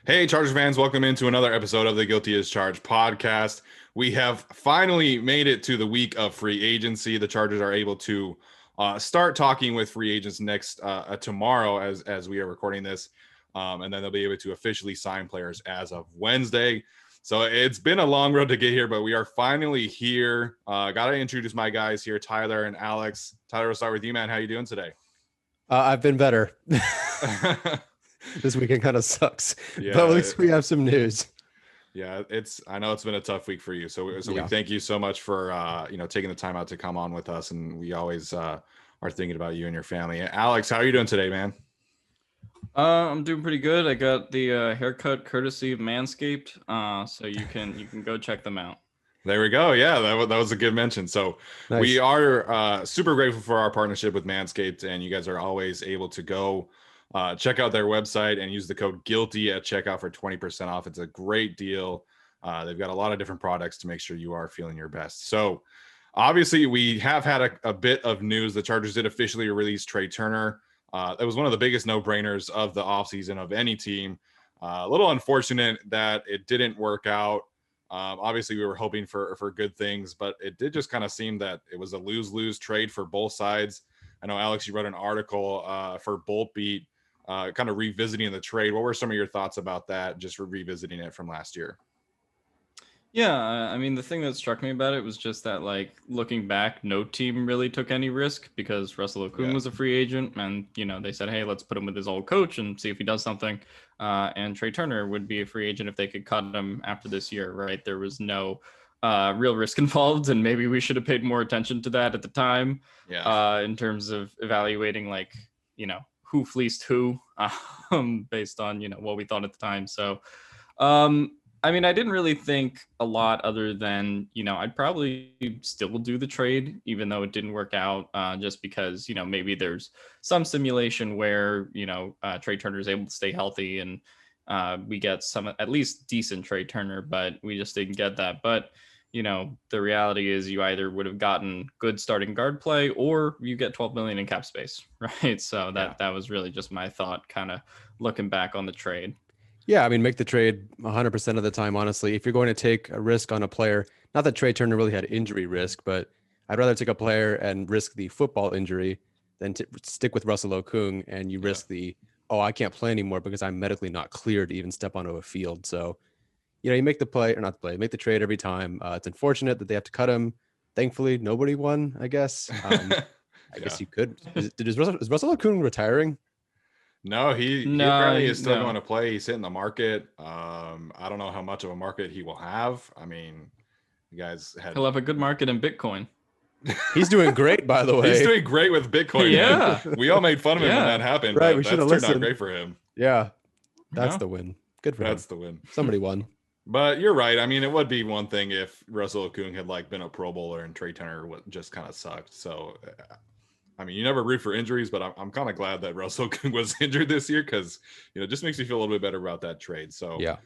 Hey, Chargers fans, welcome into another episode of the Guilty as Charged podcast. We have finally made it to the week of free agency. The Chargers are able to start talking with free agents next tomorrow as we are recording this, and then they'll be able to officially sign players as of Wednesday. So it's been a long road to get here, but we are finally here. Got to introduce my guys here, Tyler and Alex. Tyler, we'll start with you, man. How you doing today? I've been better. This weekend kind of sucks, Yeah, but at least we have some news. Yeah, I know it's been a tough week for you. So Yeah. we thank you so much for taking the time out to come on with us, and we always are thinking about you and your family. Alex, how are you doing today, man? I'm doing pretty good. I got the haircut courtesy of Manscaped, so you can go check them out. There we go. Yeah, that was a good mention. So Nice. We are super grateful for our partnership with Manscaped, and you guys are always able to go check out their website and use the code GUILTY at checkout for 20% off. It's a great deal. They've got a lot of different products to make sure you are feeling your best. So obviously we have had a bit of news. The Chargers did officially release Trai Turner. That was one of the biggest no-brainers of the offseason of any team. A little unfortunate that it didn't work out. Obviously we were hoping for good things, but it did just kind of seem that it was a lose-lose trade for both sides. I know, Alex, you wrote an article for Bolt Beat kind of revisiting the trade. What were some of your thoughts about that, just revisiting it from last year? Yeah, I mean, the thing that struck me about it was just that, like, looking back, no team really took any risk because Russell Okung was a free agent, and they said, hey, let's put him with his old coach and see if he does something. And Trai Turner would be a free agent if they could cut him after this year, right? There was no real risk involved, and maybe we should have paid more attention to that at the time. In terms of evaluating, like, who fleeced who, based on what we thought at the time. So I mean, I didn't really think a lot other than, I'd probably still do the trade, even though it didn't work out, just because, maybe there's some simulation where, Trai Turner is able to stay healthy and we get some at least decent Trai Turner, but we just didn't get that. But, the reality is you either would have gotten good starting guard play or you get 12 million in cap space, right? So that was really just my thought, kind of looking back on the trade. Yeah, I mean, make the trade 100% of the time, honestly. If you're going to take a risk on a player, not that Trai Turner really had injury risk, but I'd rather take a player and risk the football injury than to stick with Russell Okung and you risk I can't play anymore because I'm medically not cleared to even step onto a field. So, you make the play or not the play, make the trade every time. It's unfortunate that they have to cut him. Thankfully, nobody won, I guess. I guess you could. Is Russell Okung retiring? No, he apparently is still going to play. He's hitting the market. I don't know how much of a market he will have. I mean, you guys he'll have a good market in Bitcoin. He's doing great, by the way. He's doing great with Bitcoin. Yeah. Man. We all made fun of him when that happened. Right, we should have listened. Turned out great for him. Yeah. That's the win. Good for him. That's the win. Somebody won. But you're right. I mean, it would be one thing if Russell Okung had been a Pro Bowler and Trai Turner just kind of sucked. So I mean, you never root for injuries, but I'm kind of glad that Russell was injured this year because, it just makes me feel a little bit better about that trade. So yeah,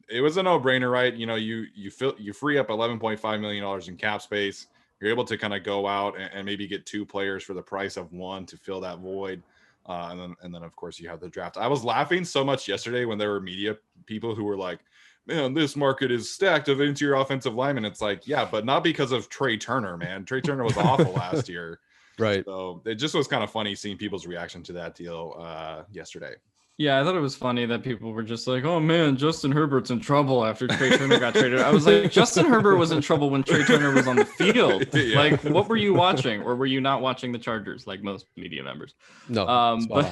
it was a no-brainer, right? You free up $11.5 million in cap space. You're able to kind of go out and maybe get two players for the price of one to fill that void. And then of course you have the draft. I was laughing so much yesterday when there were media people who were like, man, this market is stacked of interior offensive linemen. It's like, yeah, but not because of Trai Turner, man. Trai Turner was awful last year. Right. So it just was kind of funny seeing people's reaction to that deal yesterday. Yeah, I thought it was funny that people were just like, oh man, Justin Herbert's in trouble after Trai Turner got traded. I was like, Justin Herbert was in trouble when Trai Turner was on the field. Yeah. Like, what were you watching? Or were you not watching the Chargers like most media members? No, but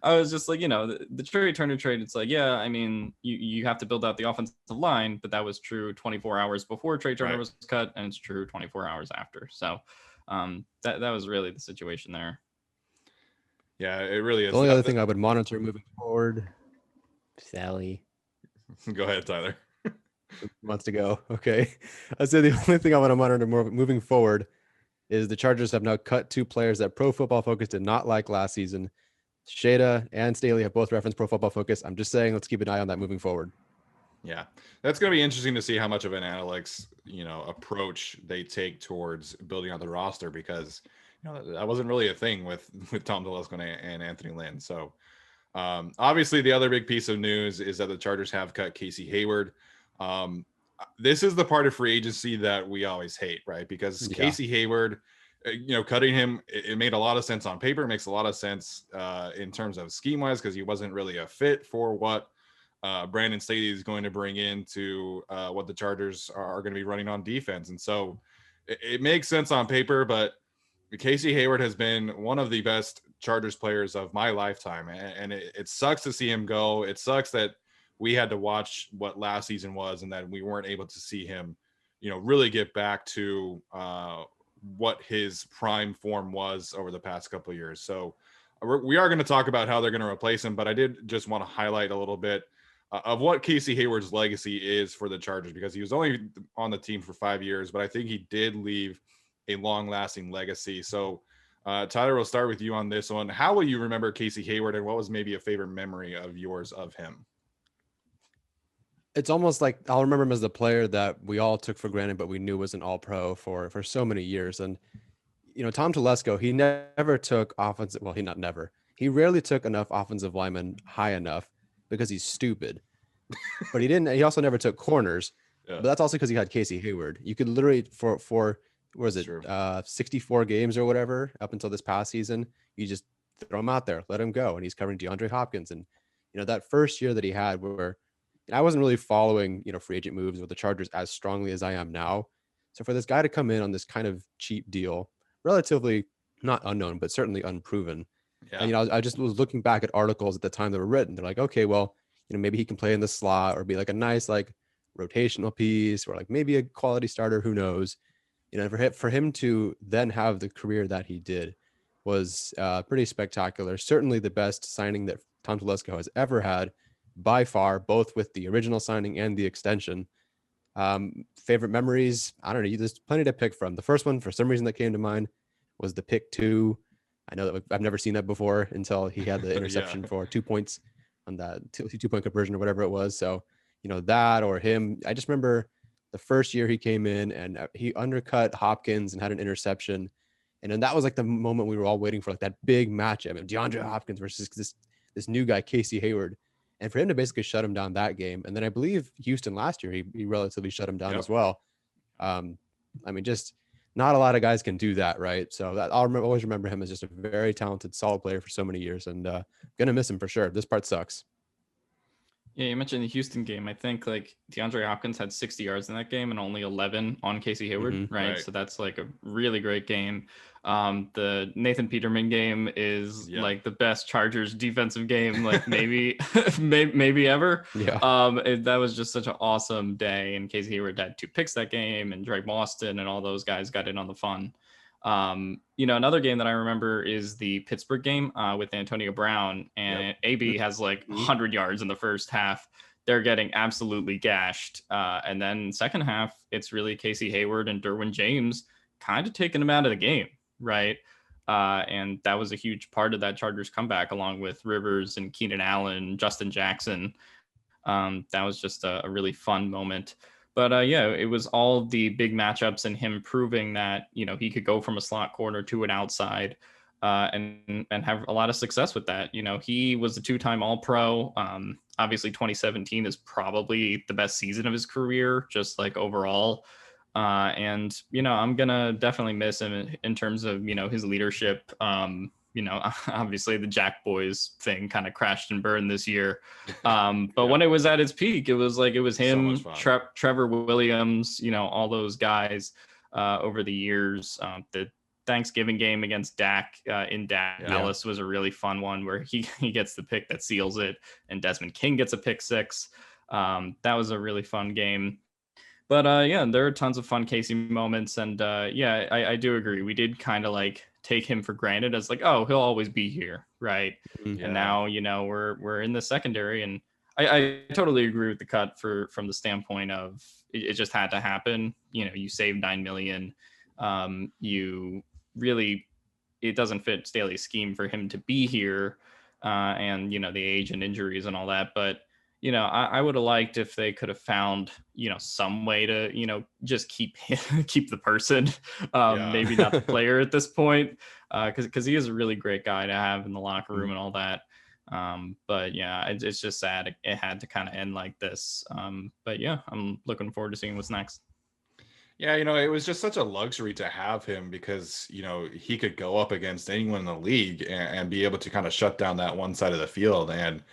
I was just like, the Trai Turner trade, it's like, yeah, I mean, you have to build out the offensive line, but that was true 24 hours before Trai Turner was cut, and it's true 24 hours after. So that was really the situation there. Yeah, it really is. The only other thing I would monitor moving forward, Sally. Go ahead, Tyler. Wants to go. Okay. I said the only thing I want to monitor more moving forward is the Chargers have now cut two players that Pro Football Focus did not like last season. Shada and Staley have both referenced Pro Football Focus. I'm just saying, let's keep an eye on that moving forward. Yeah, that's going to be interesting to see how much of an analytics, approach they take towards building out the roster because, that wasn't really a thing with Tom Telesco and Anthony Lynn. So Obviously, the other big piece of news is that the Chargers have cut Casey Hayward. This is the part of free agency that we always hate, right? Because Yeah. Casey Hayward, cutting him, it made a lot of sense on paper. It makes a lot of sense in terms of scheme wise, because he wasn't really a fit for what Brandon Staley is going to bring into what the Chargers are going to be running on defense. And so it makes sense on paper, but Casey Hayward has been one of the best Chargers players of my lifetime. And it sucks to see him go. It sucks that we had to watch what last season was and that we weren't able to see him, really get back to what his prime form was over the past couple of years. So we are going to talk about how they're going to replace him, but I did just want to highlight a little bit of what Casey Hayward's legacy is for the Chargers, because he was only on the team for 5 years, but I think he did leave a long-lasting legacy. So Tyler, we'll start with you on this one. How will you remember Casey Hayward, and what was maybe a favorite memory of yours of him? It's almost like I'll remember him as the player that we all took for granted, but we knew was an all-pro for so many years. And, Tom Telesco, he never took offensive. Well, he rarely took enough offensive linemen high enough because he's stupid, but he also never took corners, but that's also because he had Casey Hayward. You could literally for what was it, 64 games or whatever up until this past season, you just throw him out there, let him go. And he's covering DeAndre Hopkins. And, that first year that he had where I wasn't really following, free agent moves with the Chargers as strongly as I am now. So for this guy to come in on this kind of cheap deal, relatively not unknown, but certainly unproven. Yeah. And, I just was looking back at articles at the time that were written. They're like, okay, well, maybe he can play in the slot or be like a nice, like rotational piece or like maybe a quality starter, who knows? For him to then have the career that he did was pretty spectacular. Certainly the best signing that Tom Telesco has ever had by far, both with the original signing and the extension. Favorite memories? I don't know. There's plenty to pick from. The first one, for some reason, that came to mind was the pick 2. I know that I've never seen that before until he had the interception for 2 points on that 2-point conversion or whatever it was. So, that or him. I just remember the first year he came in and he undercut Hopkins and had an interception. And then that was like the moment we were all waiting for, like that big matchup. And DeAndre Hopkins versus this new guy, Casey Hayward. And for him to basically shut him down that game. And then I believe Houston last year, he relatively shut him down as well. Just not a lot of guys can do that, right? So that always remember him as just a very talented, solid player for so many years. And going to miss him for sure. This part sucks. Yeah, you mentioned the Houston game. I think like DeAndre Hopkins had 60 yards in that game and only 11 on Casey Hayward, right? So that's like a really great game. The Nathan Peterman game is like the best Chargers defensive game, like maybe ever. Yeah. That was just such an awesome day. And Casey Hayward had 2 picks that game, and Drake Boston and all those guys got in on the fun. Another game that I remember is the Pittsburgh game with Antonio Brown, and AB has like 100 yards in the first half. They're getting absolutely gashed. And then second half, it's really Casey Hayward and Derwin James kind of taking him out of the game, right? And that was a huge part of that Chargers comeback, along with Rivers and Keenan Allen, Justin Jackson. That was just a really fun moment. But it was all the big matchups and him proving that, he could go from a slot corner to an outside and have a lot of success with that. He was a 2-time All-Pro. Obviously, 2017 is probably the best season of his career, just like overall. I'm going to definitely miss him in terms of, his leadership. Obviously the Jack Boys thing kind of crashed and burned this year. But when it was at its peak, it was him, so Trevor Williams, all those guys over the years. The Thanksgiving game against Dak in Dallas was a really fun one where he gets the pick that seals it, and Desmond King gets a pick 6. That was a really fun game. But there are tons of fun Casey moments. And I do agree. We did kind of like take him for granted as like, oh, he'll always be here, right? Yeah. And now we're in the secondary, and I totally agree with the cut from the standpoint of it just had to happen. You saved $9 million. You really, it doesn't fit Staley's scheme for him to be here, and the age and injuries and all that. But I would have liked if they could have found, some way to, just keep the person, maybe not the player at this point, because he is a really great guy to have in the locker room and all that. But yeah, it's just sad it had to kind of end like this. But yeah, I'm looking forward to seeing what's next. Yeah, it was just such a luxury to have him because, he could go up against anyone in the league and be able to kind of shut down that one side of the field. And,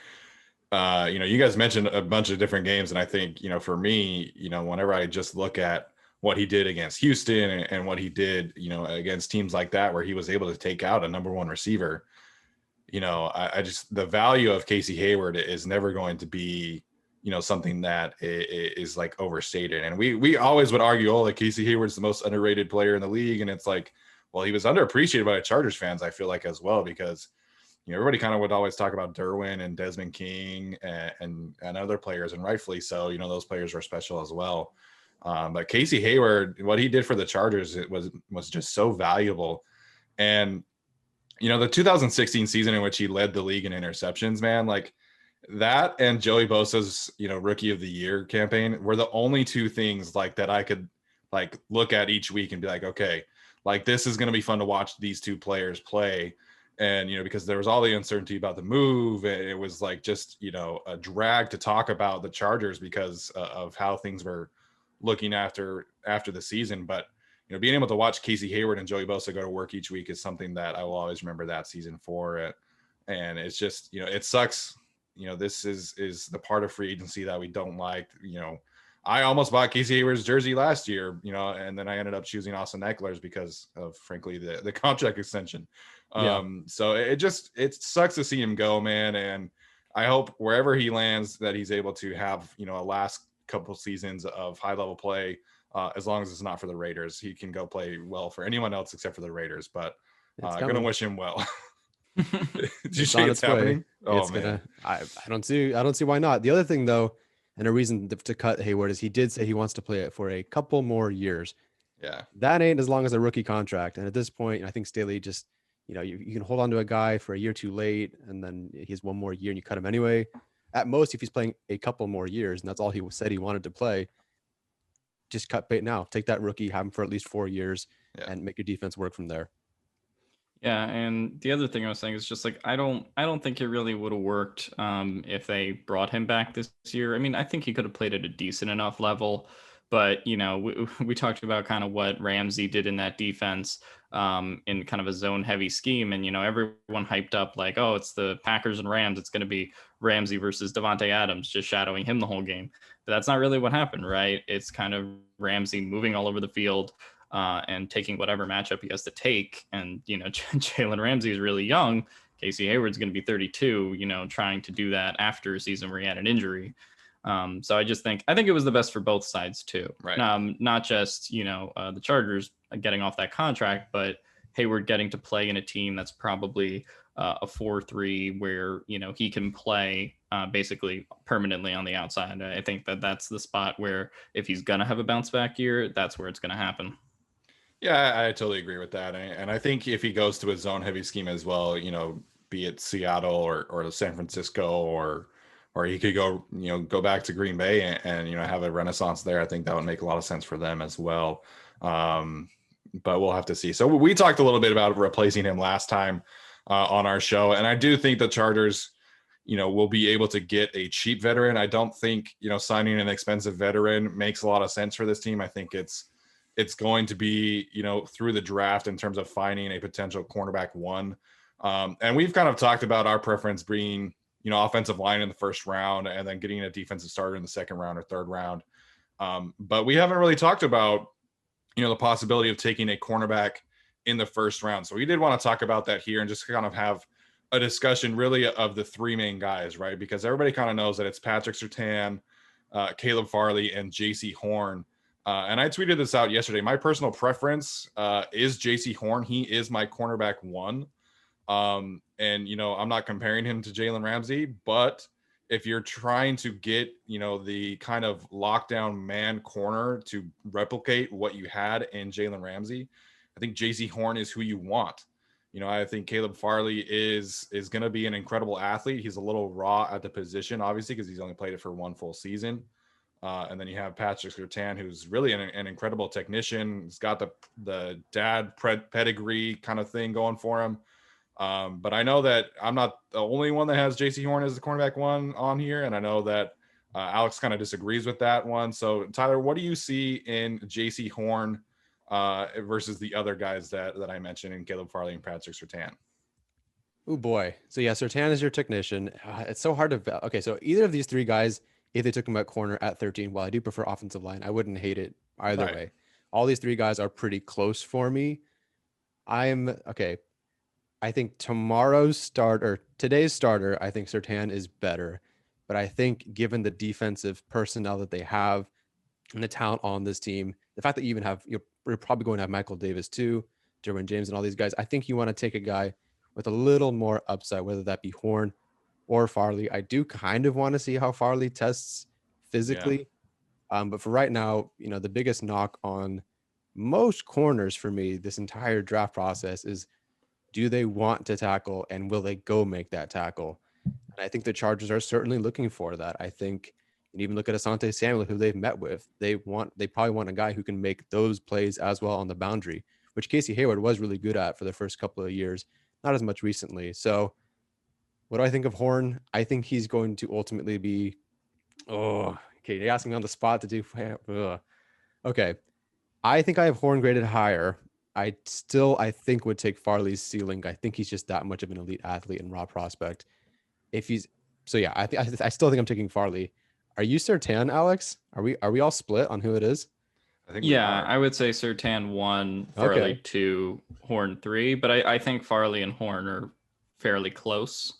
you guys mentioned a bunch of different games. And I think, for me, whenever I just look at what he did against Houston and what he did, against teams like that, where he was able to take out a number one receiver, I just, the value of Casey Hayward is never going to be, something that is like overstated. And we always would argue, like Casey Hayward's the most underrated player in the league. And it's like, well, he was underappreciated by Chargers fans, I feel like, as well, because, everybody kind of would always talk about Derwin and Desmond King and other players, and rightfully so. Those players are special as well. But Casey Hayward, what he did for the Chargers, it was just so valuable. And, the 2016 season in which he led the league in interceptions, man, like, that and Joey Bosa's, rookie of the year campaign were the only two things like that I could like look at each week and be like, okay, like this is going to be fun to watch these two players play. And, because there was all the uncertainty about the move, and it was like just, a drag to talk about the Chargers because of how things were looking after the season. But, being able to watch Casey Hayward and Joey Bosa go to work each week is something that I will always remember that season for. And it's just, it sucks. This is the part of free agency that we don't like. I almost bought Casey Hayward's jersey last year, and then I ended up choosing Austin Eckler's because of, frankly, the contract extension. So it sucks to see him go, man. And I hope wherever he lands that he's able to have, a last couple seasons of high level play, as long as it's not for the Raiders. He can go play well for anyone else except for the Raiders, but I'm going to wish him well. Did you say it's happening? Oh, man. I don't see why not. The other thing, though, and a reason to cut Hayward is he did say he wants to play it for a couple more years. Yeah. That ain't as long as a rookie contract. And at this point, I think Staley just, you can hold on to a guy for a year too late, and then he has one more year and you cut him anyway. At most, if he's playing a couple more years, and that's all he said he wanted to play, just cut bait now. Take that rookie, have him for at least 4 years, and make your defense work from there. Yeah, and the other thing I was saying is just like I don't think it really would have worked if they brought him back this year. I mean, I think he could have played at a decent enough level, but we talked about kind of what Ramsey did in that defense in kind of a zone heavy scheme, and everyone hyped up like, oh, it's the Packers and Rams, it's going to be Ramsey versus Devontae Adams, just shadowing him the whole game. But that's not really what happened, right? It's kind of Ramsey moving all over the field. And taking whatever matchup he has to take. And, Jalen Ramsey is really young. Casey Hayward's going to be 32, trying to do that after a season where he had an injury. So I think it was the best for both sides too. Right. Not just, the Chargers getting off that contract, but Hayward getting to play in a team that's probably a 4-3 where, he can play basically permanently on the outside. I think that's the spot where if he's going to have a bounce back year, that's where it's going to happen. Yeah, I totally agree with that. And I think if he goes to a zone heavy scheme as well, be it Seattle or San Francisco, or he could go back to Green Bay and have a renaissance there. I think that would make a lot of sense for them as well. But we'll have to see. So we talked a little bit about replacing him last time on our show. And I do think the Chargers, will be able to get a cheap veteran. I don't think, signing an expensive veteran makes a lot of sense for this team. I think it's going to be, through the draft in terms of finding a potential cornerback one. And we've kind of talked about our preference being, offensive line in the first round and then getting a defensive starter in the second round or third round. But we haven't really talked about, the possibility of taking a cornerback in the first round. So we did want to talk about that here and just kind of have a discussion really of the three main guys, right? Because everybody kind of knows that it's Patrick Surtain, Caleb Farley, and JC Horn. And I tweeted this out yesterday. My personal preference is JC Horn. He is my cornerback one. And, I'm not comparing him to Jalen Ramsey, but if you're trying to get, the kind of lockdown man corner to replicate what you had in Jalen Ramsey, I think JC Horn is who you want. I think Caleb Farley is going to be an incredible athlete. He's a little raw at the position, obviously, because he's only played it for one full season. And then you have Patrick Surtain, who's really an incredible technician. He's got the dad pedigree kind of thing going for him. But I know that I'm not the only one that has JC Horn as the cornerback one on here, and I know that Alex kind of disagrees with that one. So Tyler, what do you see in JC Horn versus the other guys that I mentioned in Caleb Farley and Patrick Surtain? Oh boy. So yeah, Sertan is your technician. It's so hard to. Okay, so either of these three guys, if they took him at corner at 13, while I do prefer offensive line, I wouldn't hate it either Right. way. All these three guys are pretty close for me. I'm okay. I think today's starter, I think Sertan is better. But I think given the defensive personnel that they have and the talent on this team, the fact that you even have, you're probably going to have Michael Davis too, Derwin James and all these guys. I think you want to take a guy with a little more upside, whether that be Horn or Farley. I do kind of want to see how Farley tests physically. But for right now, the biggest knock on most corners for me this entire draft process is, do they want to tackle and will they go make that tackle? And I think the Chargers are certainly looking for that. I think, and even look at Asante Samuel, who they've met with, they probably want a guy who can make those plays as well on the boundary, which Casey Hayward was really good at for the first couple of years, not as much recently. So what do I think of Horn? I think he's going to ultimately be, okay, you're asking me on the spot to do, okay. I think I have Horn graded higher. I think would take Farley's ceiling. I think he's just that much of an elite athlete and raw prospect. I still think I'm taking Farley. Are you Sertan, Alex? Are we all split on who it is? I think we are. I would say Sertan 1, Farley 2, Horn 3, but I think Farley and Horn are fairly close.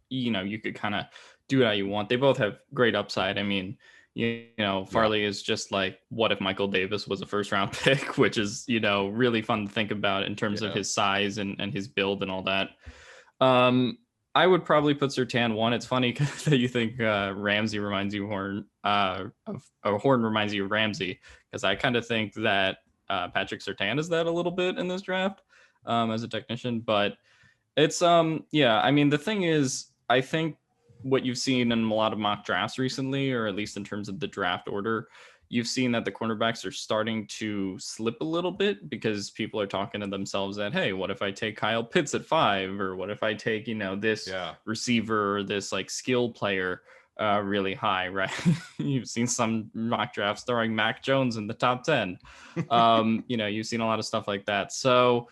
You could kind of do it how you want. They both have great upside. I mean, Farley is just like, what if Michael Davis was a first round pick, which is, really fun to think about in terms of his size and his build and all that. I would probably put Sertan 1. It's funny that you think Ramsey reminds you of Horn, or Horn reminds you of Ramsey, because I kind of think that Patrick Surtain is that a little bit in this draft as a technician. But it's, I mean, the thing is, I think what you've seen in a lot of mock drafts recently, or at least in terms of the draft order, you've seen that the cornerbacks are starting to slip a little bit because people are talking to themselves that, hey, what if I take Kyle Pitts at 5? Or what if I take, this receiver or this like skill player really high, right? You've seen some mock drafts throwing Mac Jones in the top 10. You've seen a lot of stuff like that. So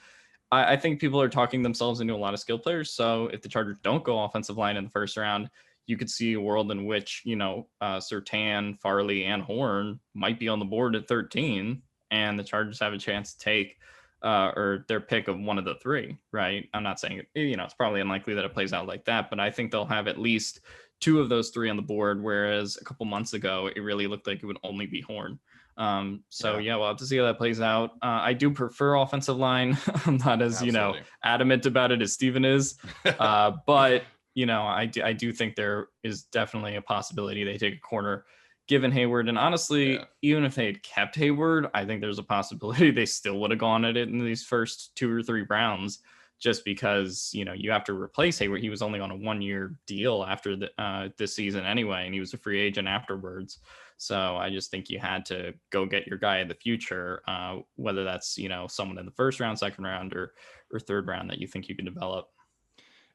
I think people are talking themselves into a lot of skill players. So if the Chargers don't go offensive line in the first round, you could see a world in which, Surtain, Farley, and Horn might be on the board at 13, and the Chargers have a chance to take or their pick of one of the three, right? I'm not saying, it's probably unlikely that it plays out like that, but I think they'll have at least two of those three on the board, whereas a couple months ago, it really looked like it would only be Horn. We'll have to see how that plays out. I do prefer offensive line. I'm not as, adamant about it as Steven is, but I do think there is definitely a possibility they take a corner given Hayward. And honestly, even if they had kept Hayward, I think there's a possibility they still would have gone at it in these first 2 or 3 rounds, just because, you have to replace Hayward. He was only on a 1-year deal after this season anyway, and he was a free agent afterwards. So I just think you had to go get your guy in the future, whether that's, someone in the first round, second round, or third round that you think you can develop.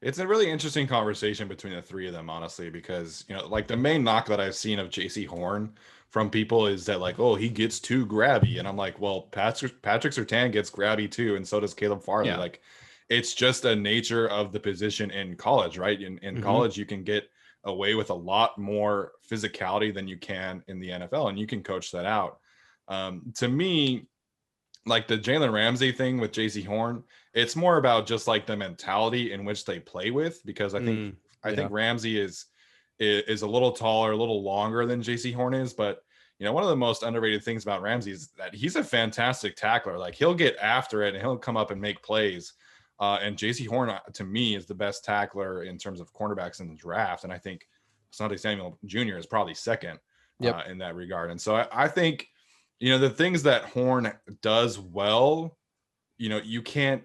It's a really interesting conversation between the three of them, honestly, because, like the main knock that I've seen of JC Horn from people is that like, oh, he gets too grabby. And I'm like, well, Patrick Surtain gets grabby too. And so does Caleb Farley. Yeah. Like, it's just a nature of the position in college, right? In college, you can get away with a lot more physicality than you can in the NFL, and you can coach that out. To me, like the Jalen Ramsey thing with JC Horn, it's more about just like the mentality in which they play with, because I think Ramsey is a little taller, a little longer than JC Horn is, but one of the most underrated things about Ramsey is that he's a fantastic tackler. Like, he'll get after it and he'll come up and make plays. And JC Horn, to me, is the best tackler in terms of cornerbacks in the draft. And I think Asante Samuel Jr. is probably second in that regard. And so I think, the things that Horn does well, you can't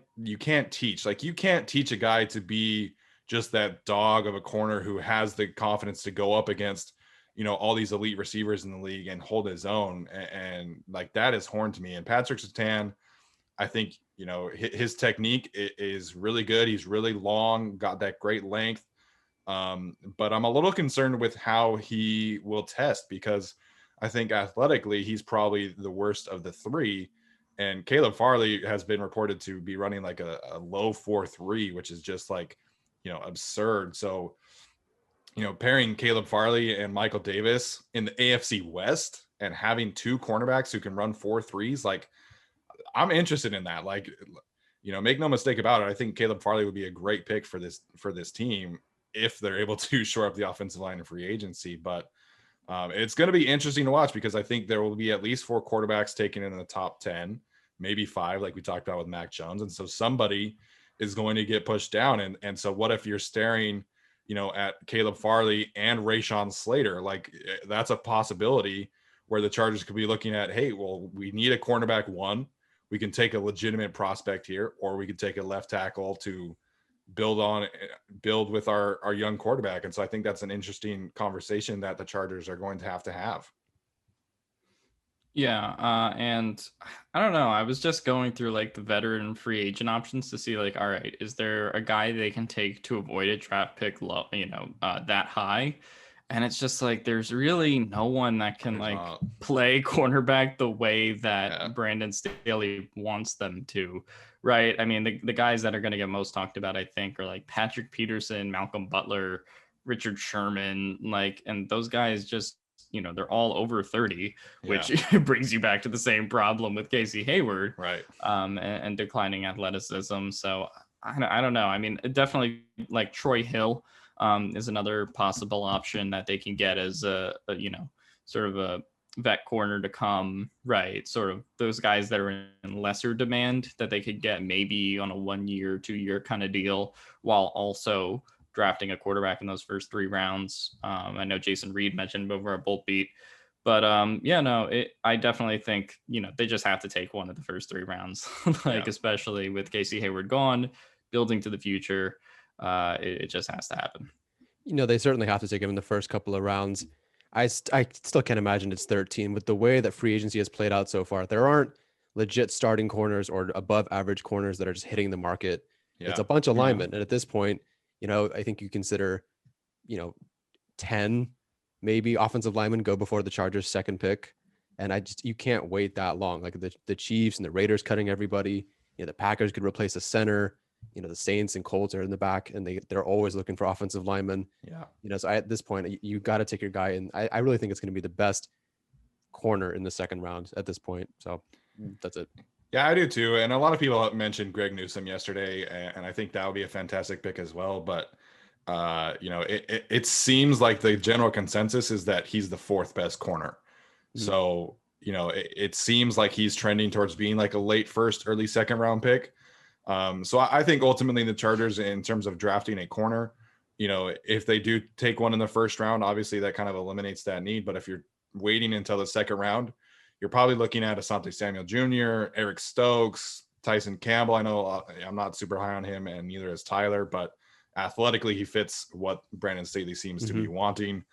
teach. Like, you can't teach a guy to be just that dog of a corner who has the confidence to go up against, all these elite receivers in the league and hold his own. And like, that is Horn to me. And Patrick Surtain, I think, his technique is really good. He's really long, got that great length. But I'm a little concerned with how he will test, because I think athletically he's probably the worst of the three. And Caleb Farley has been reported to be running like a low 4.3, which is just like, absurd. So, pairing Caleb Farley and Michael Davis in the AFC West and having two cornerbacks who can run 4.3s, like, I'm interested in that. Like, make no mistake about it, I think Caleb Farley would be a great pick for this team if they're able to shore up the offensive line in free agency. But it's going to be interesting to watch, because I think there will be at least 4 quarterbacks taken in the top 10, maybe 5, like we talked about with Mac Jones. And so somebody is going to get pushed down. And so what if you're staring, at Caleb Farley and Rashawn Slater? Like, that's a possibility where the Chargers could be looking at, hey, well, we need a cornerback 1. We can take a legitimate prospect here, or we could take a left tackle to build with our young quarterback. And so I think that's an interesting conversation that the Chargers are going to have. Yeah. And I don't know. I was just going through like the veteran free agent options to see like, all right, is there a guy they can take to avoid a draft pick low, that high? And it's just like, there's really no one that can play cornerback the way that Brandon Staley wants them to. Right. I mean, the guys that are going to get most talked about, I think, are like Patrick Peterson, Malcolm Butler, Richard Sherman, and those guys just, they're all over 30, which brings you back to the same problem with Casey Hayward. Right. And declining athleticism. So I don't know. I mean, definitely like Troy Hill is another possible option that they can get as a sort of a vet corner to come, right? Sort of those guys that are in lesser demand that they could get maybe on a 1 year, 2 year kind of deal, while also drafting a quarterback in those first 3 rounds. I know Jason Reed mentioned over at Bolt Beat, but I definitely think, they just have to take one of the first 3 rounds, especially with Casey Hayward gone, building to the future. It just has to happen. They certainly have to take him in the first couple of rounds. I still can't imagine it's 13 with the way that free agency has played out so far. There aren't legit starting corners or above average corners that are just hitting the market. Yeah. It's a bunch of linemen. And at this point, I think you consider, 10 maybe offensive linemen go before the Chargers' second pick. And you can't wait that long. Like the Chiefs and the Raiders cutting everybody, the Packers could replace a center. The Saints and Colts are in the back, and they're always looking for offensive linemen. Yeah. So at this point, you got to take your guy. And I really think it's going to be the best corner in the second round at this point. So that's it. Yeah, I do too. And a lot of people mentioned Greg Newsome yesterday, and I think that would be a fantastic pick as well. But, it seems like the general consensus is that he's the 4th best corner. Mm-hmm. So, it seems like he's trending towards being like a late first, early second round pick. So I think ultimately the Chargers, in terms of drafting a corner, if they do take one in the first round, obviously that kind of eliminates that need. But if you're waiting until the second round, you're probably looking at Asante Samuel Jr., Eric Stokes, Tyson Campbell. I know I'm not super high on him, and neither is Tyler, but athletically he fits what Brandon Staley seems to be wanting.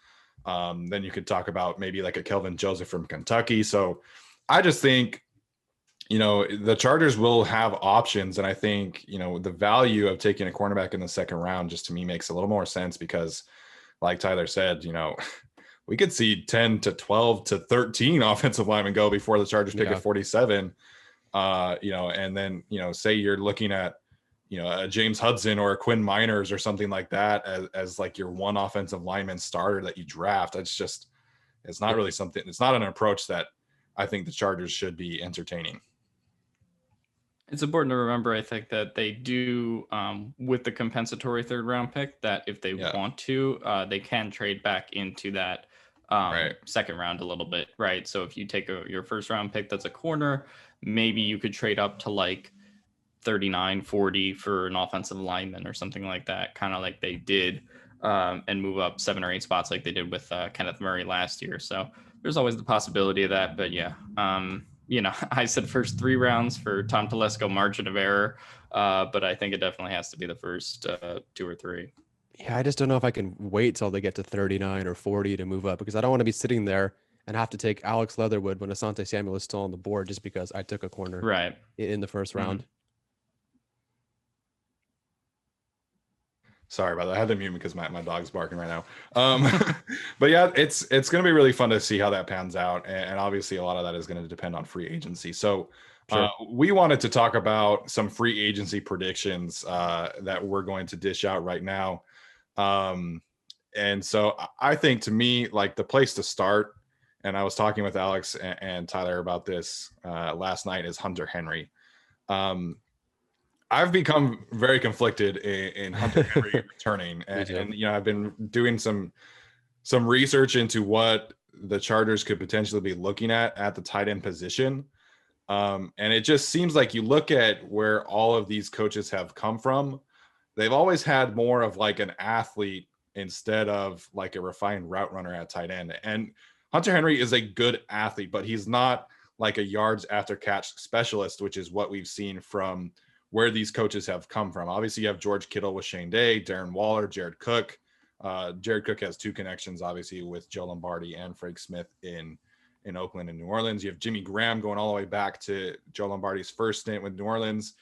Then you could talk about maybe like a Kelvin Joseph from Kentucky. So I just think, the Chargers will have options. And I think, the value of taking a cornerback in the second round just to me makes a little more sense, because like Tyler said, we could see 10 to 12 to 13 offensive linemen go before the Chargers pick at 47. And then, say you're looking at, a James Hudson or a Quinn Miners or something like that as like your one offensive lineman starter that you draft. It's not really something, it's not an approach that I think the Chargers should be entertaining. It's important to remember, I think, that they do, with the compensatory 3rd round pick, that if they want to, they can trade back into that second round a little bit, right? So if you take your first round pick that's a corner, maybe you could trade up to like 39, 40 for an offensive lineman or something like that, kind of like they did, and move up 7 or 8 spots like they did with Kenneth Murray last year. So there's always the possibility of that. But I said first 3 rounds for Tom Telesco, margin of error, but I think it definitely has to be the first 2 or 3. Yeah, I just don't know if I can wait till they get to 39 or 40 to move up, because I don't want to be sitting there and have to take Alex Leatherwood when Asante Samuel is still on the board just because I took a corner Right. in the first round. Sorry about that. I had to mute because my dog's barking right now. But yeah, it's going to be really fun to see how that pans out. And obviously a lot of that is going to depend on free agency. So we wanted to talk about some free agency predictions that we're going to dish out right now. And so I think, to me, like, the place to start, and I was talking with Alex and Tyler about this last night, is Hunter Henry. I've become very conflicted in Hunter Henry returning, and I've been doing some research into what the Chargers could potentially be looking at the tight end position. And it just seems like, you look at where all of these coaches have come from, they've always had more of like an athlete instead of like a refined route runner at tight end. And Hunter Henry is a good athlete, but he's not like a yards after catch specialist, which is what we've seen from where these coaches have come from. Obviously, you have George Kittle with Shane Day, Darren Waller, Jared Cook. Jared Cook has 2 connections, obviously, with Joe Lombardi and Frank Smith in Oakland and New Orleans. You have Jimmy Graham going all the way back to Joe Lombardi's first stint with New Orleans.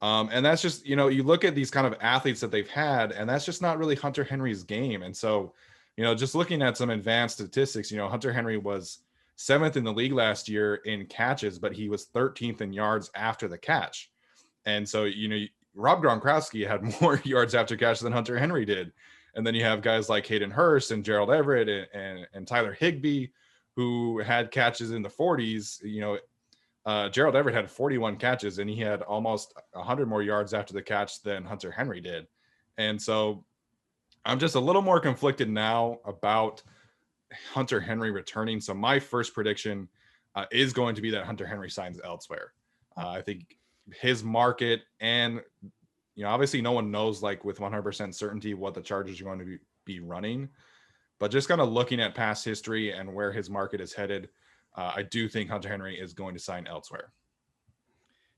And that's just, you look at these kind of athletes that they've had, and that's just not really Hunter Henry's game. And so, just looking at some advanced statistics, Hunter Henry was 7th in the league last year in catches, but he was 13th in yards after the catch. And so, Rob Gronkowski had more yards after catch than Hunter Henry did. And then you have guys like Hayden Hurst and Gerald Everett and Tyler Higbee, who had catches in the 40s. Gerald Everett had 41 catches, and he had almost 100 more yards after the catch than Hunter Henry did. And so I'm just a little more conflicted now about Hunter Henry returning. So my first prediction is going to be that Hunter Henry signs elsewhere. I think his market, and obviously no one knows like with 100% certainty what the Chargers are going to be running, but just kind of looking at past history and where his market is headed, I do think Hunter Henry is going to sign elsewhere.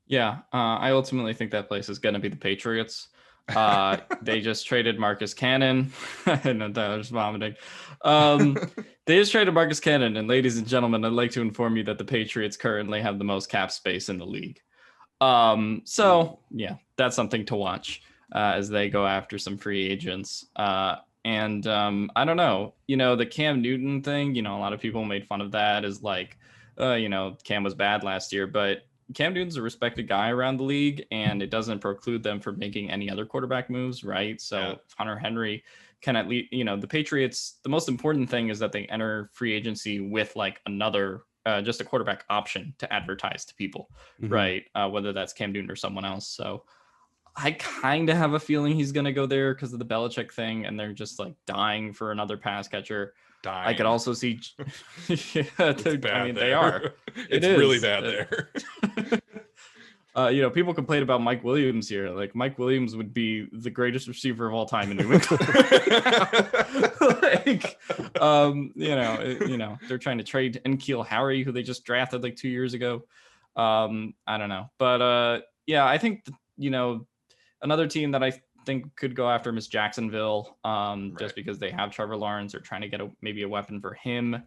Yeah, I ultimately think that place is going to be the Patriots. They just traded Marcus Cannon. I know Tyler's vomiting. They just traded Marcus Cannon, and ladies and gentlemen, I'd like to inform you that the Patriots currently have the most cap space in the league. So yeah, that's something to watch as they go after some free agents. And I don't know, the Cam Newton thing, a lot of people made fun of that as like, Cam was bad last year, but Cam Newton's a respected guy around the league, and it doesn't preclude them from making any other quarterback moves, right? So Hunter Henry can at least, the Patriots, the most important thing is that they enter free agency with like another just a quarterback option to advertise to people, right? Whether that's Cam Newton or someone else. So I kind of have a feeling he's going to go there because of the Belichick thing, and they're just like dying for another pass catcher. I could also see, they are. It's really bad there. People complain about Mike Williams here. Like, Mike Williams would be the greatest receiver of all time in New England. They're trying to trade N'Keal Harry, who they just drafted like 2 years ago. I don't know, but I think another team that I think could go after him is Jacksonville, just because they have Trevor Lawrence. They're trying to get maybe a weapon for him.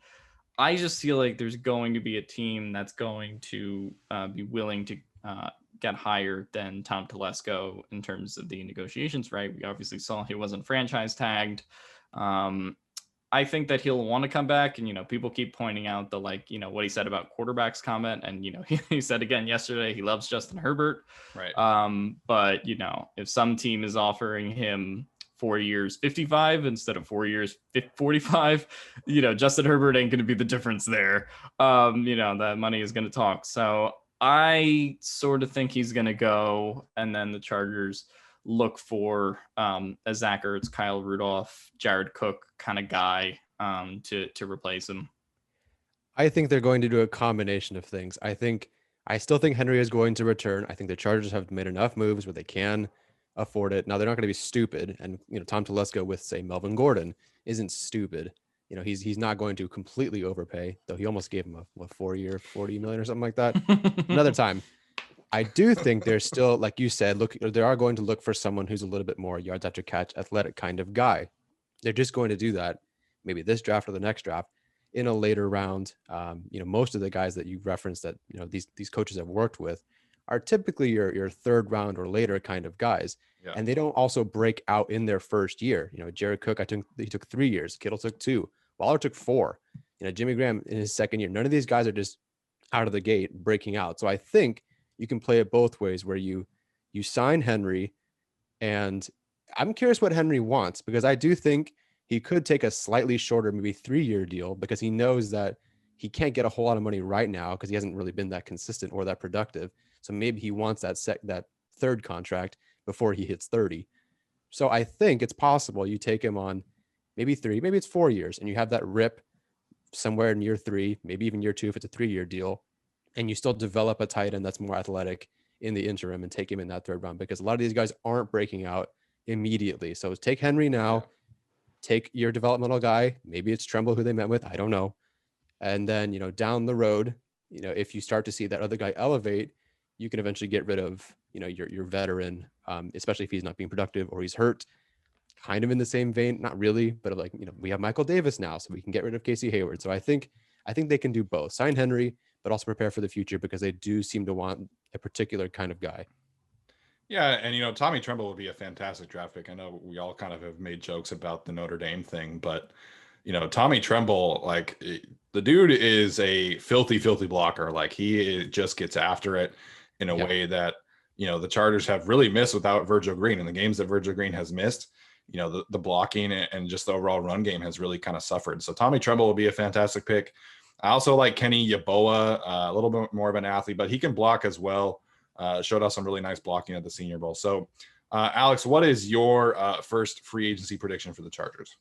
I just feel like there's going to be a team that's going to be willing to get higher than Tom Telesco in terms of the negotiations, right? We obviously saw he wasn't franchise tagged. I think that he'll want to come back, and people keep pointing out the what he said about quarterbacks comment, and he said again yesterday he loves Justin Herbert, right? But if some team is offering him 4 years 55 instead of 4 years 45, Justin Herbert ain't going to be the difference there. That money is going to talk. So I sort of think he's going to go, and then the Chargers look for a Zach Ertz, Kyle Rudolph, Jared Cook kind of guy to replace him. I think they're going to do a combination of things. I still think Henry is going to return. I think the Chargers have made enough moves where they can afford it. Now, they're not going to be stupid, and Tom Telesco with, say, Melvin Gordon isn't stupid. He's not going to completely overpay, though he almost gave him a 4-year, $40 million or something like that. Another time. I do think they're still, like you said, they are going to look for someone who's a little bit more yards after catch, athletic kind of guy. They're just going to do that, maybe this draft or the next draft. in a later round. Most of the guys that you referenced that, these coaches have worked with are typically your third round or later kind of guys. Yeah. And they don't also break out in their first year. Jared Cook, he took 3 years. Kittle took 2. Waller took 4. Jimmy Graham in his second year. None of these guys are just out of the gate breaking out. So I think you can play it both ways, where you sign Henry, and I'm curious what Henry wants, because I do think he could take a slightly shorter, maybe 3-year deal, because he knows that he can't get a whole lot of money right now because he hasn't really been that consistent or that productive. So maybe he wants that third contract before he hits 30. So I think it's possible you take him on maybe 3, maybe it's 4 years, and you have that rip somewhere in year 3, maybe even year 2 if it's a 3-year deal, and you still develop a tight end that's more athletic in the interim and take him in that third round, because a lot of these guys aren't breaking out immediately. So take Henry now, take your developmental guy. Maybe it's Tremble who they met with, I don't know. And then, down the road, if you start to see that other guy elevate, you can eventually get rid of, your veteran, especially if he's not being productive or he's hurt. Kind of in the same vein, not really, but like, we have Michael Davis now, so we can get rid of Casey Hayward. So I think they can do both. Sign Henry, but also prepare for the future, because they do seem to want a particular kind of guy. Yeah, and Tommy Tremble would be a fantastic draft pick. I know we all kind of have made jokes about the Notre Dame thing, but Tommy Tremble, like, the dude is a filthy blocker. Like, he just gets after it in a way that the Chargers have really missed without Virgil Green. In the games that Virgil Green has missed, the blocking and just the overall run game has really kind of suffered. So Tommy Tremble will be a fantastic pick. I also like Kenny Yeboah, a little bit more of an athlete, but he can block as well. Showed us some really nice blocking at the Senior Bowl. So, Alex, what is your first free agency prediction for the Chargers?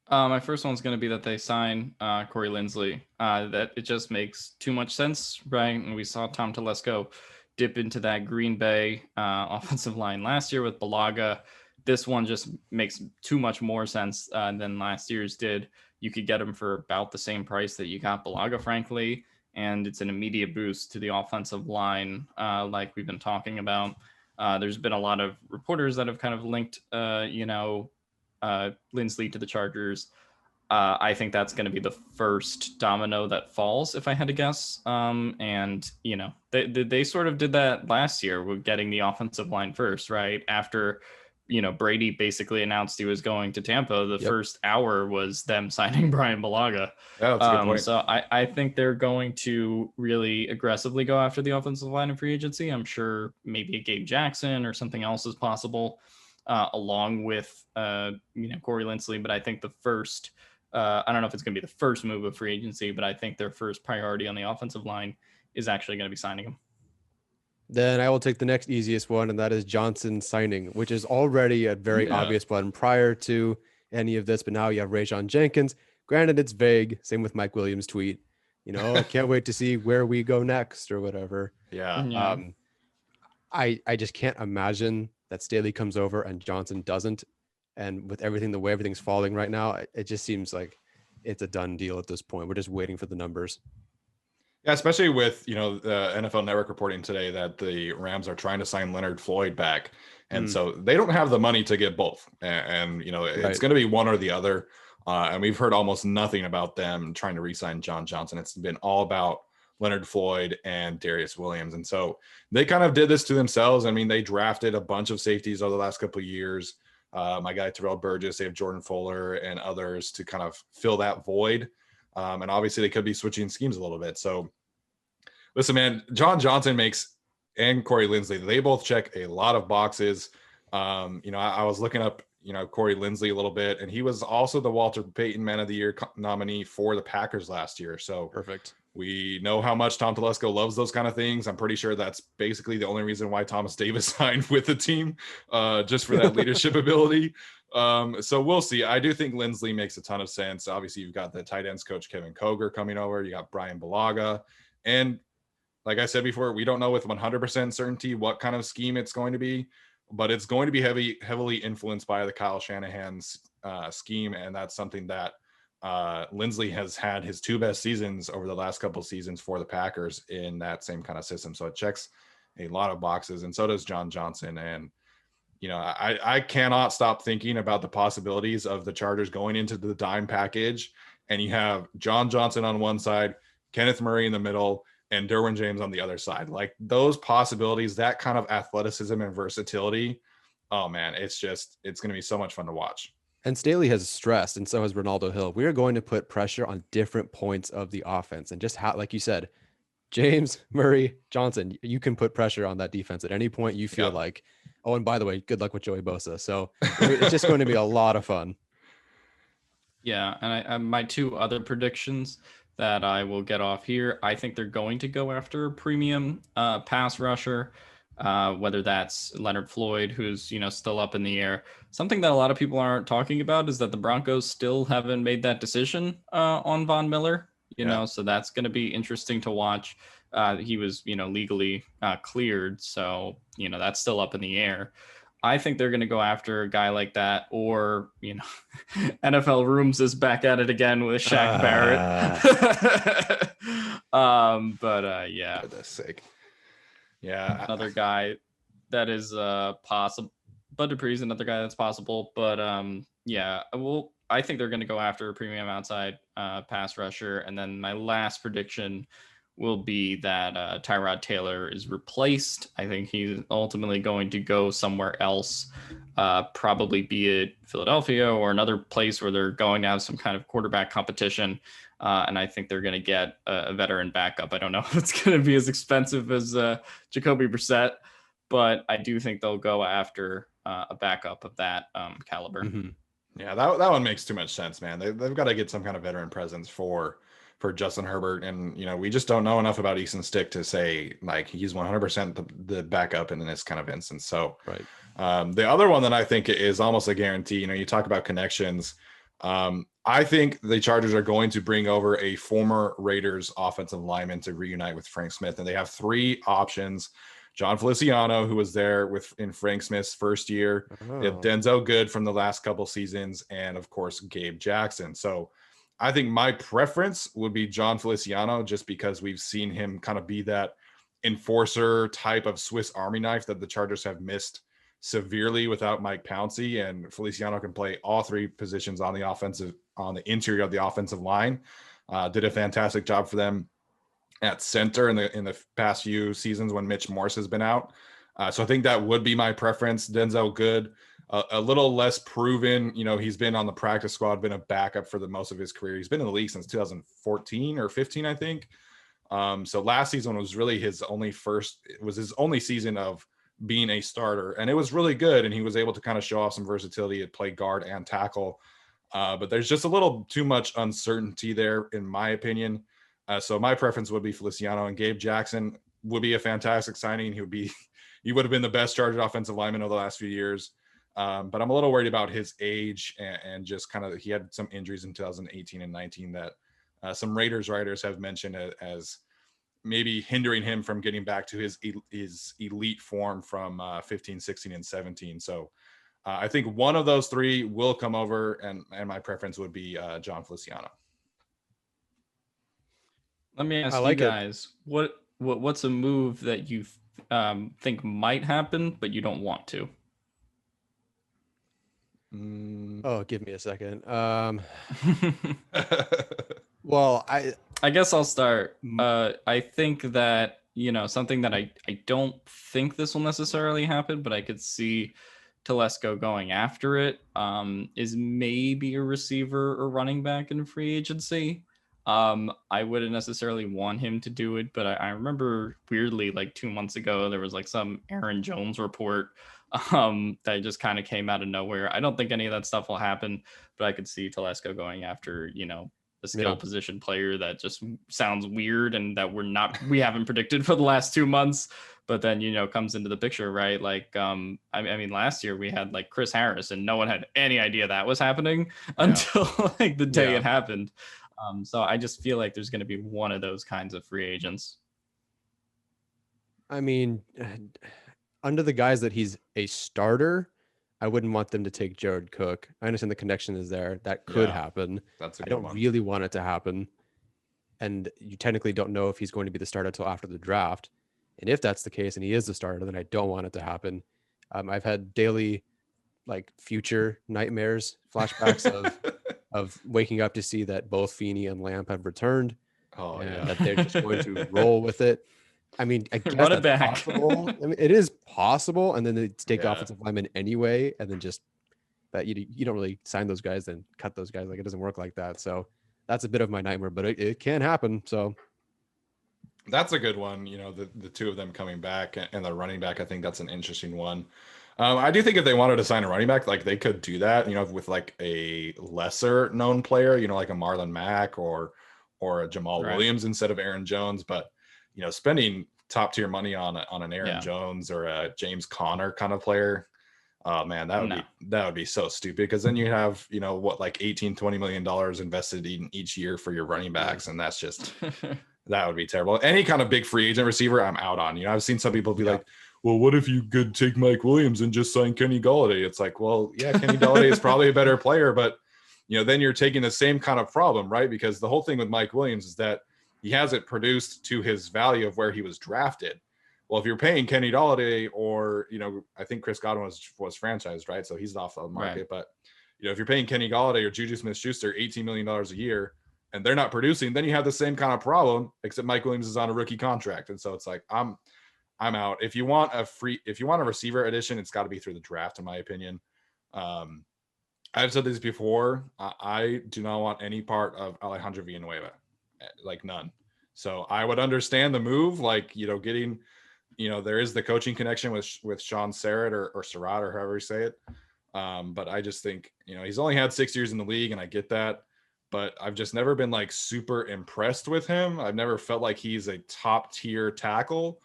My first one's going to be that they sign Corey Linsley. That it just makes too much sense, right? And we saw Tom Telesco dip into that Green Bay offensive line last year with Balaga. This one just makes too much more sense than last year's did. You could get him for about the same price that you got Balaga, frankly, and it's an immediate boost to the offensive line, like we've been talking about. There's been a lot of reporters that have kind of linked, Linsley to the Chargers. I think that's going to be the first domino that falls, if I had to guess. And they sort of did that last year with getting the offensive line first, right? After Brady basically announced he was going to Tampa, the first hour was them signing Brian Balaga. Yeah, that's a good point. So I think they're going to really aggressively go after the offensive line in free agency. I'm sure maybe a Gabe Jackson or something else is possible, along with Corey Linsley. But I think the first, I don't know if it's going to be the first move of free agency, but I think their first priority on the offensive line is actually going to be signing him. Then I will take the next easiest one, and that is Johnson signing, which is already a very obvious one prior to any of this. But now you have Rajon Jenkins. Granted, it's vague. Same with Mike Williams' tweet. I can't wait to see where we go next or whatever. Yeah. I just can't imagine that Staley comes over and Johnson doesn't. And with everything, the way everything's falling right now, it just seems like it's a done deal at this point. We're just waiting for the numbers. Yeah, especially with, the NFL Network reporting today that the Rams are trying to sign Leonard Floyd back. And so they don't have the money to get both. And it's going to be one or the other. And we've heard almost nothing about them trying to re-sign John Johnson. It's been all about Leonard Floyd and Darius Williams. And so they kind of did this to themselves. I mean, they drafted a bunch of safeties over the last couple of years. My guy, Terrell Burgess, they have Jordan Fuller and others to kind of fill that void. And obviously they could be switching schemes a little bit. So listen, man, John Johnson and Corey Linsley, they both check a lot of boxes. I was looking up, Corey Linsley a little bit, and he was also the Walter Payton Man of the Year nominee for the Packers last year. So perfect. We know how much Tom Telesco loves those kind of things. I'm pretty sure that's basically the only reason why Thomas Davis signed with the team, just for that leadership ability. So we'll see. I do think Linsley makes a ton of sense. Obviously, you've got the tight ends coach Kevin Koger coming over. You got Brian Balaga. And like I said before, we don't know with 100% certainty what kind of scheme it's going to be, but it's going to be heavily influenced by the Kyle Shanahan's scheme. And that's something that Linsley has had his 2 best seasons over the last couple of seasons for the Packers in that same kind of system. So it checks a lot of boxes, and so does John Johnson. And, I cannot stop thinking about the possibilities of the Chargers going into the dime package and you have John Johnson on one side, Kenneth Murray in the middle, and Derwin James on the other side. Like those possibilities, that kind of athleticism and versatility. Oh man, it's going to be so much fun to watch. And Staley has stressed, and so has Ronaldo Hill. We are going to put pressure on different points of the offense, and just how, like you said, James, Murray, Johnson, you can put pressure on that defense at any point you feel like. Oh, and by the way, good luck with Joey Bosa. So it's just going to be a lot of fun. Yeah, and I my two other predictions that I will get off here. I think they're going to go after a premium pass rusher, whether that's Leonard Floyd, who's still up in the air. Something that a lot of people aren't talking about is that the Broncos still haven't made that decision on Von Miller. So that's going to be interesting to watch. He was legally cleared, so that's still up in the air. I think they're going to go after a guy like that, or NFL Rooms is back at it again with Shaq Barrett. Yeah, for the sake. Yeah, another guy that is possible. Bud Dupree's another guy that's possible, but I think they're going to go after a premium outside pass rusher. And then my last prediction will be that Tyrod Taylor is replaced. I think he's ultimately going to go somewhere else, probably be it Philadelphia or another place where they're going to have some kind of quarterback competition. And I think they're going to get a veteran backup. I don't know if it's going to be as expensive as Jacoby Brissett, but I do think they'll go after a backup of that caliber. Mm-hmm. Yeah, that one makes too much sense, man. They've got to get some kind of veteran presence for Justin Herbert. And, we just don't know enough about Easton Stick to say, like, he's 100% the backup in this kind of instance. So right. The other one that I think is almost a guarantee, you talk about connections. I think the Chargers are going to bring over a former Raiders offensive lineman to reunite with Frank Smith. And they have three options. John Feliciano, who was there in Frank Smith's first year. Oh. They have Denzel Good from the last couple seasons, and of course Gabe Jackson. So I think my preference would be John Feliciano, just because we've seen him kind of be that enforcer type of Swiss Army knife that the Chargers have missed severely without Mike Pouncey, and Feliciano can play all three positions on the interior of the offensive line. Did a fantastic job for them at center in the past few seasons when Mitch Morse has been out. So I think that would be my preference. Denzel Good, a little less proven. He's been on the practice squad, been a backup for the most of his career. He's been in the league since 2014 or 15, I think. So last season was really his only season of being a starter, and it was really good. And he was able to kind of show off some versatility at play guard and tackle. But there's just a little too much uncertainty there, in my opinion. So my preference would be Feliciano, and Gabe Jackson would be a fantastic signing. He would have been the best Chargers offensive lineman over the last few years. But I'm a little worried about his age and just kind of, he had some injuries in 2018 and 19 that some Raiders writers have mentioned as maybe hindering him from getting back to his elite form from 15, 16, and 17. So I think one of those three will come over, and my preference would be John Feliciano. Let me ask you guys, what's a move that you think might happen, but you don't want to? Oh, give me a second. Well, I guess I'll start. I think that, something that I don't think this will necessarily happen, but I could see Telesco going after it, is maybe a receiver or running back in free agency. I wouldn't necessarily want him to do it, but I remember weirdly, like 2 months ago, there was like some Aaron Jones report that just kind of came out of nowhere. I don't think any of that stuff will happen, but I could see Telesco going after, a skill position player that just sounds weird and that we haven't predicted for the last 2 months, but then, comes into the picture, right? Like, I mean, last year we had like Chris Harris and no one had any idea that was happening until like the day it happened. So I just feel like there's going to be one of those kinds of free agents. I mean, under the guise that he's a starter, I wouldn't want them to take Jared Cook. I understand the connection is there. That could happen. That's a good I don't one. really want it to happen. And you technically don't know if he's going to be the starter until after the draft. And if that's the case and he is the starter, then I don't want it to happen. I've had daily, like, future nightmares, flashbacks of waking up to see that both Feeney and Lamp have returned, Oh and yeah. that they're just going to roll with it. I mean, I guess Run it that's back. possible. I mean, it is possible, and then they take Yeah. offensive linemen anyway, and then just that you don't really sign those guys, then cut those guys. Like, it doesn't work like that. So that's a bit of my nightmare, but it can happen. So That's a good one. You know, the two of them coming back and the running back. I think that's an interesting one. I do think if they wanted to sign a running back, like they could do that, you know, with like a lesser known player, you know, like a Marlon Mack or a Jamal Right. Williams instead of Aaron Jones. But, you know, spending top tier money on an Aaron Yeah. Jones or a James Conner kind of player, oh man, that No. would be so stupid, because then you have, you know, what, like 18-20 million dollars invested in each year for your running backs, and that's just that would be terrible. Any kind of big free agent receiver, I'm out on. You know, I've seen some people be like, well, what if you could take Mike Williams and just sign Kenny Golladay? It's like, well, yeah, Kenny Golladay is probably a better player, but, you know, then you're taking the same kind of problem, right? Because the whole thing with Mike Williams is that he hasn't produced to his value of where he was drafted. Well, if you're paying Kenny Golladay, or, you know, I think Chris Godwin was franchised, right? So he's off the market. Right. But, you know, if you're paying Kenny Golladay or Juju Smith-Schuster $18 million a year, and they're not producing, then you have the same kind of problem, except Mike Williams is on a rookie contract. And so it's like, I'm out. If you want a receiver addition, it's got to be through the draft, in my opinion. I've said this before. I do not want any part of Alejandro Villanueva, like none. So I would understand the move, like, you know, getting, you know, there is the coaching connection with Sean Sarrett or Surratt, or however you say it. But I just think, you know, he's only had 6 years in the league, and I get that, but I've just never been like super impressed with him. I've never felt like he's a top tier tackle.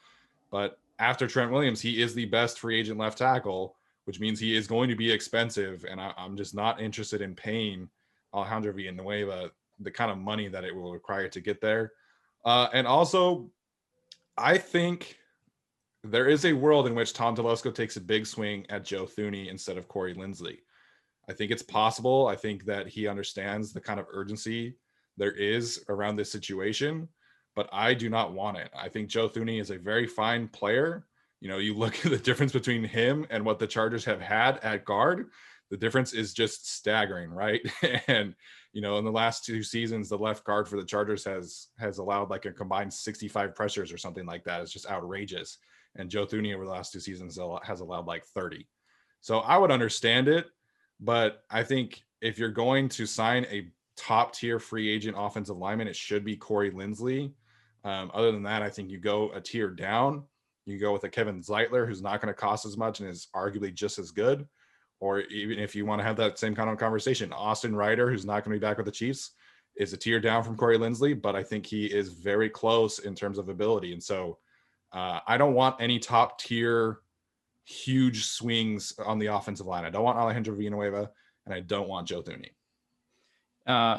But after Trent Williams, he is the best free agent left tackle, which means he is going to be expensive. And I'm just not interested in paying Alejandro Villanueva the kind of money that it will require to get there. And also, I think there is a world in which Tom Telesco takes a big swing at Joe Thuney instead of Corey Linsley. I think it's possible. I think that he understands the kind of urgency there is around this situation, but I do not want it. I think Joe Thuney is a very fine player. You know, you look at the difference between him and what the Chargers have had at guard. The difference is just staggering, right? And, you know, in the last 2 seasons, the left guard for the Chargers has allowed like a combined 65 pressures or something like that. It's just outrageous. And Joe Thuney over the last 2 seasons has allowed like 30. So I would understand it, but I think if you're going to sign a top tier free agent offensive lineman, it should be Corey Linsley. Other than that, I think you go a tier down. You go with a Kevin Zeitler, who's not going to cost as much and is arguably just as good. Or even if you want to have that same kind of conversation, Austin Ryder, who's not going to be back with the Chiefs, is a tier down from Corey Linsley, but I think he is very close in terms of ability. And so I don't want any top tier huge swings on the offensive line. I don't want Alejandro Villanueva, and I don't want Joe Thuney.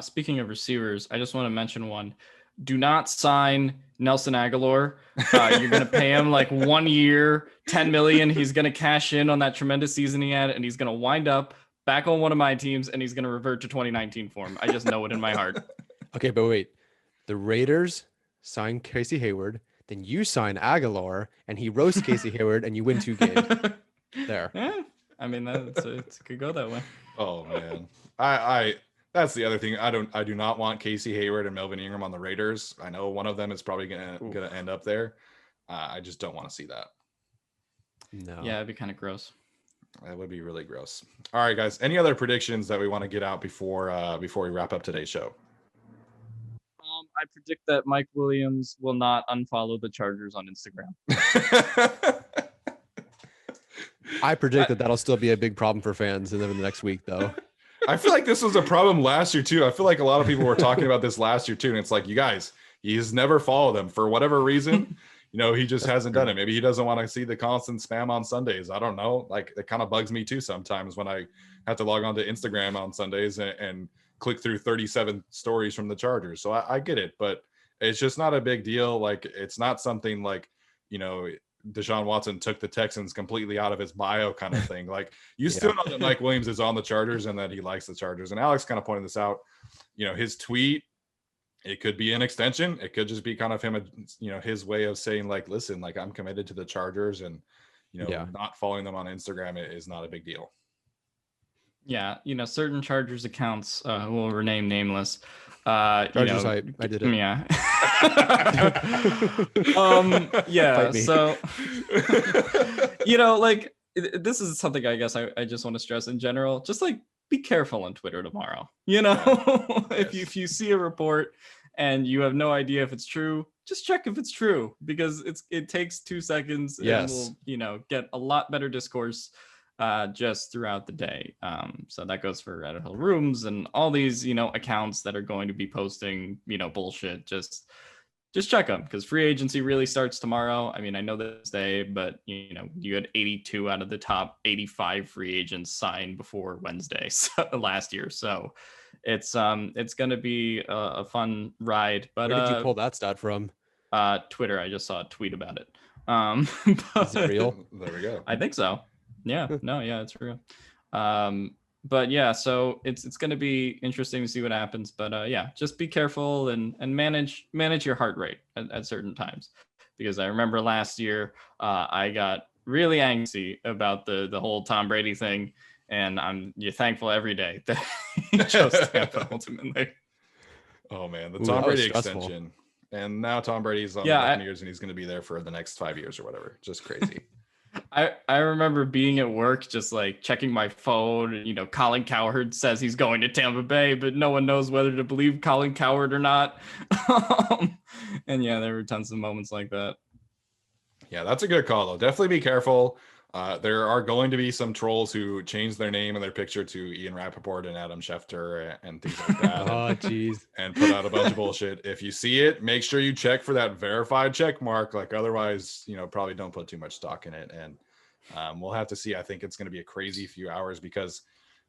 Speaking of receivers, I just want to mention one. Do not sign Nelson Aguilar. You're going to pay him like 1 year, $10 million. He's going to cash in on that tremendous season he had, and he's going to wind up back on one of my teams, and he's going to revert to 2019 form. I just know it in my heart. okay, but wait, the Raiders sign Casey Hayward, then you sign Aguilar, and he roasts Casey Hayward, and you win 2 games. There. Yeah, I mean, it could go that way. Oh man, I that's the other thing. I do not want Casey Hayward and Melvin Ingram on the Raiders. I know one of them is probably gonna end up there. I just don't want to see that. No. Yeah, it'd be kind of gross. That would be really gross. All right, guys. Any other predictions that we want to get out before we wrap up today's show? I predict that Mike Williams will not unfollow the Chargers on Instagram. I predict that that'll still be a big problem for fans in the next week, though. I feel like this was a problem last year too. I feel like a lot of people were talking about this last year too, and it's like, you guys, he's never followed them for whatever reason. You know, he just hasn't done it. Maybe he doesn't want to see the constant spam on Sundays. I don't know. Like, it kind of bugs me too sometimes when I have to log on to Instagram on Sundays and click through 37 stories from the Chargers. So I get it, but it's just not a big deal. Like, it's not something like, you know, Deshaun Watson took the Texans completely out of his bio kind of thing. Like, you still know that Mike Williams is on the Chargers and that he likes the Chargers. And Alex kind of pointed this out. You know, his tweet, it could be an extension. It could just be kind of him, you know, his way of saying like, listen, like, I'm committed to the Chargers, and, you know, not following them on Instagram is not a big deal. Yeah, certain Chargers accounts will rename nameless. Chargers, I did it. Yeah. Fight me. So, like this is something I guess I just want to stress in general. Just like be careful on Twitter tomorrow. If you see a report and you have no idea if it's true, just check if it's true, because it takes 2 seconds and we'll get a lot better discourse just throughout the day. So that goes for Reddit Hill Rooms and all these accounts that are going to be posting bullshit. Just check them, because free agency really starts tomorrow. I mean, I know this day, but you had 82 out of the top 85 free agents signed before Wednesday last year. So it's going to be a fun ride. But where did you pull that stat from? Twitter. I just saw a tweet about it. Is it real? There we go. I think so. Yeah. No, yeah, it's real. But yeah, so it's going to be interesting to see what happens. But yeah, just be careful and manage your heart rate at certain times, because I remember last year I got really angsty about the whole Tom Brady thing, and you're thankful every day that he chose Tampa ultimately. Oh man, the Tom Brady extension, and now Tom Brady's on the Buccaneers, and he's going to be there for the next 5 years or whatever. Just crazy. I remember being at work, just like checking my phone, and Colin Cowherd says he's going to Tampa Bay, but no one knows whether to believe Colin Cowherd or not. And yeah, there were tons of moments like that. Yeah, that's a good call though. Definitely be careful. There are going to be some trolls who change their name and their picture to Ian Rappaport and Adam Schefter and things like that. Oh, geez. And put out a bunch of bullshit. If you see it, make sure you check for that verified check mark. Like otherwise, probably don't put too much stock in it. And we'll have to see. I think it's going to be a crazy few hours, because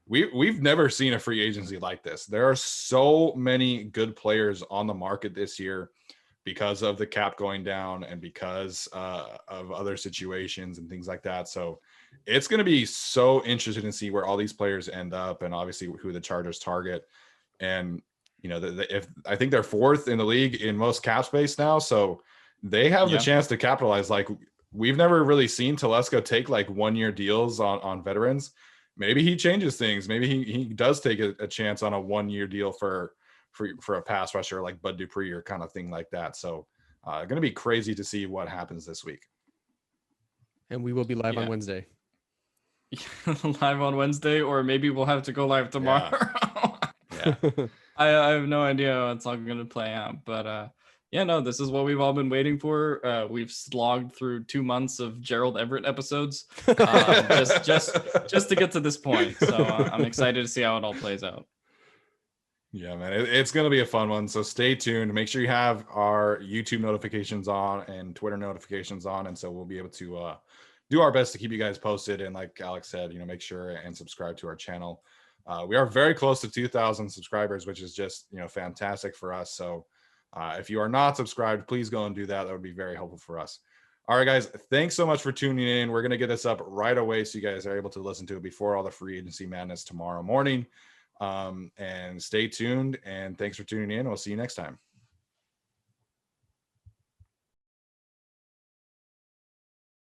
we've never seen a free agency like this. There are so many good players on the market this year, because of the cap going down and because of other situations and things like that. So it's going to be so interesting to see where all these players end up, and obviously who the Chargers target. And, if I think they're 4th in the league in most cap space now. So they have the chance to capitalize. Like, we've never really seen Telesco take like 1-year deals on veterans. Maybe he changes things. Maybe he does take a chance on a 1-year deal for a pass rusher like Bud Dupree or kind of thing like that. So going to be crazy to see what happens this week. And we will be live on Wednesday. Live on Wednesday, or maybe we'll have to go live tomorrow. Yeah. I have no idea how it's all going to play out. But no, this is what we've all been waiting for. We've slogged through 2 months of Gerald Everett episodes just to get to this point. So I'm excited to see how it all plays out. Yeah, man, it's going to be a fun one. So stay tuned. Make sure you have our YouTube notifications on and Twitter notifications on. And so we'll be able to do our best to keep you guys posted. And like Alex said, make sure and subscribe to our channel. We are very close to 2,000 subscribers, which is just, fantastic for us. So if you are not subscribed, please go and do that. That would be very helpful for us. All right, guys, thanks so much for tuning in. We're going to get this up right away so you guys are able to listen to it before all the free agency madness tomorrow morning. And stay tuned, and thanks for tuning in. We'll see you next time.